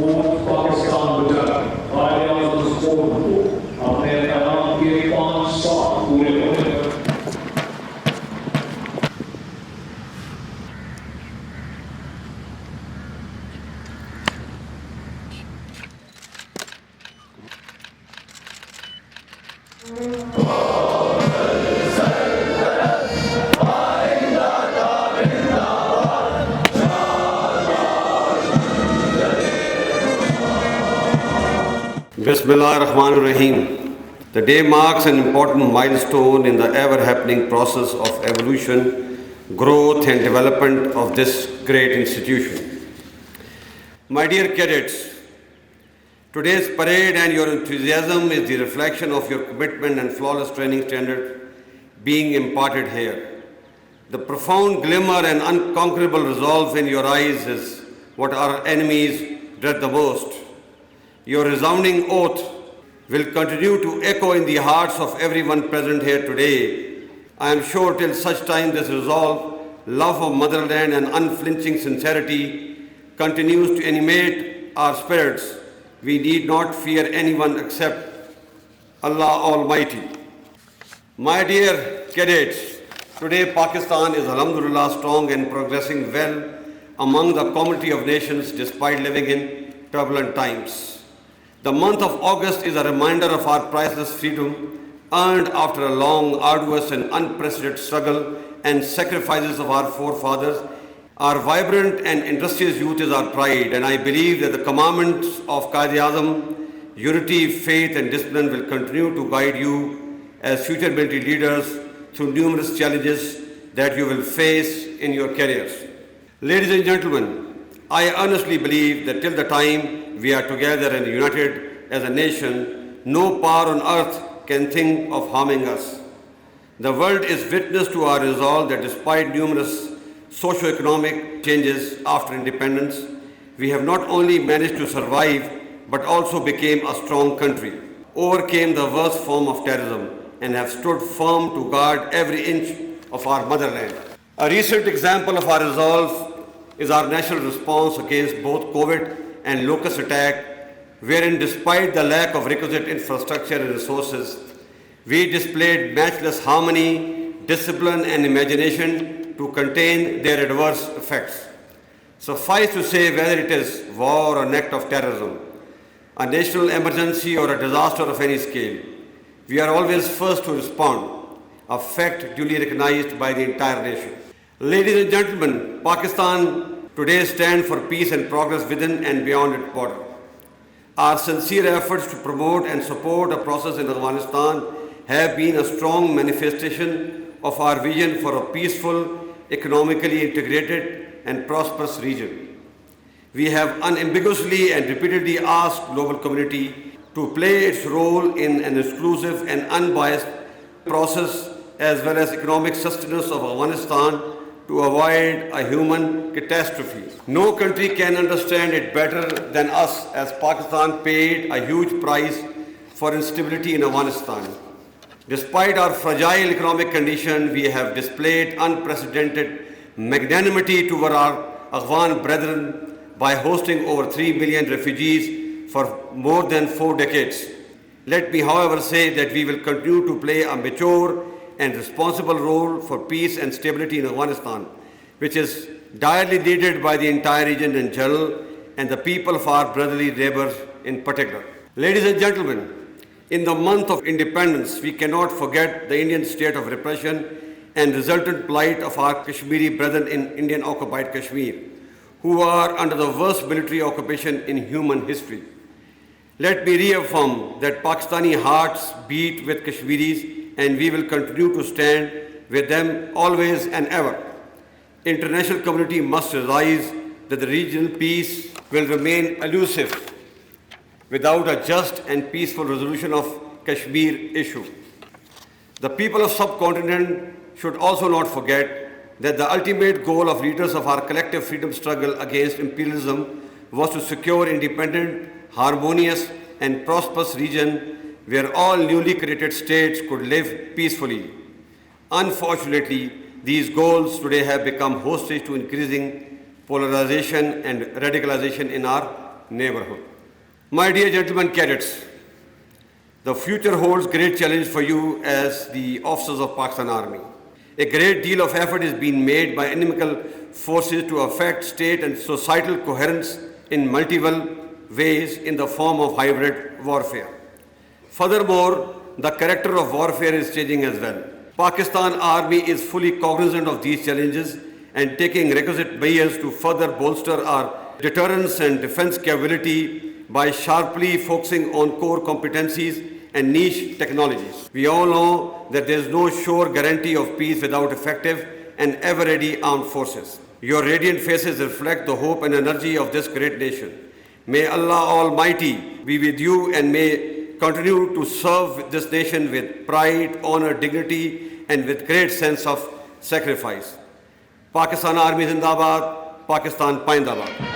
support Pakistan बचाए, Quaid-e-Azam support को अपने क़याम के 5 साल पूरे होने पर Bismillah ar-Rahman ar-Rahim. The day marks an important milestone in the ever-happening process of evolution, growth and development of this great institution. My dear cadets, today's parade and your enthusiasm is the reflection of your commitment and flawless training standard being imparted here. The profound glimmer and unconquerable resolve in your eyes is what our enemies dread the most. Your resounding oath will continue to echo in the hearts of everyone present here today. I am sure till such time this resolve, love of motherland and unflinching sincerity continues to animate our spirits, we need not fear anyone except Allah Almighty. My dear cadets, today Pakistan is alhamdulillah strong and progressing well among the community of nations despite living in turbulent times. The month of August is a reminder of our priceless freedom earned after a long, arduous and unprecedented struggle and sacrifices of our forefathers. Our vibrant and industrious youth is our pride, and I believe that the commandments of Qaid-e-Azam, unity, faith and discipline will continue to guide you as future military leaders through numerous challenges that you will face in your careers. Ladies and gentlemen, I honestly believe that till the time we are together and united as a nation, no power on earth can think of harming us. The world is witness to our resolve that despite numerous socio-economic changes after independence, we have not only managed to survive but also became a strong country, overcame the worst form of terrorism and have stood firm to guard every inch of our motherland. A recent example of our resolve is our national response against both COVID and locust attack, wherein despite the lack of requisite infrastructure and resources, we displayed matchless harmony, discipline and imagination to contain their adverse effects. Suffice to say, whether it is war or an act of terrorism, a national emergency or a disaster of any scale, we are always first to respond, a fact duly recognized by the entire nation. Ladies and gentlemen, Pakistan today stands for peace and progress within and beyond its border. Our sincere efforts to promote and support a process in Afghanistan have been a strong manifestation of our vision for a peaceful, economically integrated and prosperous region. We have unambiguously and repeatedly asked global community to play its role in an exclusive and unbiased process as well as economic sustenance of Afghanistan to avoid a human catastrophe. No country can understand it better than us, as Pakistan paid a huge price for instability in Afghanistan. Despite our fragile economic condition, we have displayed unprecedented magnanimity toward our Afghan brethren by hosting over 3 million refugees for more than 4 decades. Let me, however, say that we will continue to play a mature and responsible role for peace and stability in Afghanistan, which is direly needed by the entire region in general and the people of our brotherly neighbors in particular. Ladies and gentlemen, in the month of independence, we cannot forget the Indian state of repression and resultant plight of our Kashmiri brethren in Indian occupied Kashmir, who are under the worst military occupation in human history. Let me reaffirm that Pakistani hearts beat with Kashmiris and we will continue to stand with them always and ever. International community must realize that the regional peace will remain elusive without a just and peaceful resolution of Kashmir issue. The people of subcontinent should also not forget that the ultimate goal of leaders of our collective freedom struggle against imperialism was to secure independent, harmonious and prosperous region where all newly created states could live peacefully. Unfortunately, these goals today have become hostage to increasing polarization and radicalization in our neighborhood. My dear gentlemen cadets, the future holds great challenge for you as the officers of Pakistan Army. A great deal of effort is being made by inimical forces to affect state and societal coherence in multiple ways in the form of hybrid warfare. Furthermore, the character of warfare is changing as well. Pakistan Army is fully cognizant of these challenges and taking requisite measures to further bolster our deterrence and defense capability by sharply focusing on core competencies and niche technologies. We all know that there is no sure guarantee of peace without effective and ever-ready armed forces. Your radiant faces reflect the hope and energy of this great nation. May Allah Almighty be with you and may continue to serve this nation with pride, honor, dignity, and with great sense of sacrifice. Pakistan Army Zindabad, Pakistan Paindabad.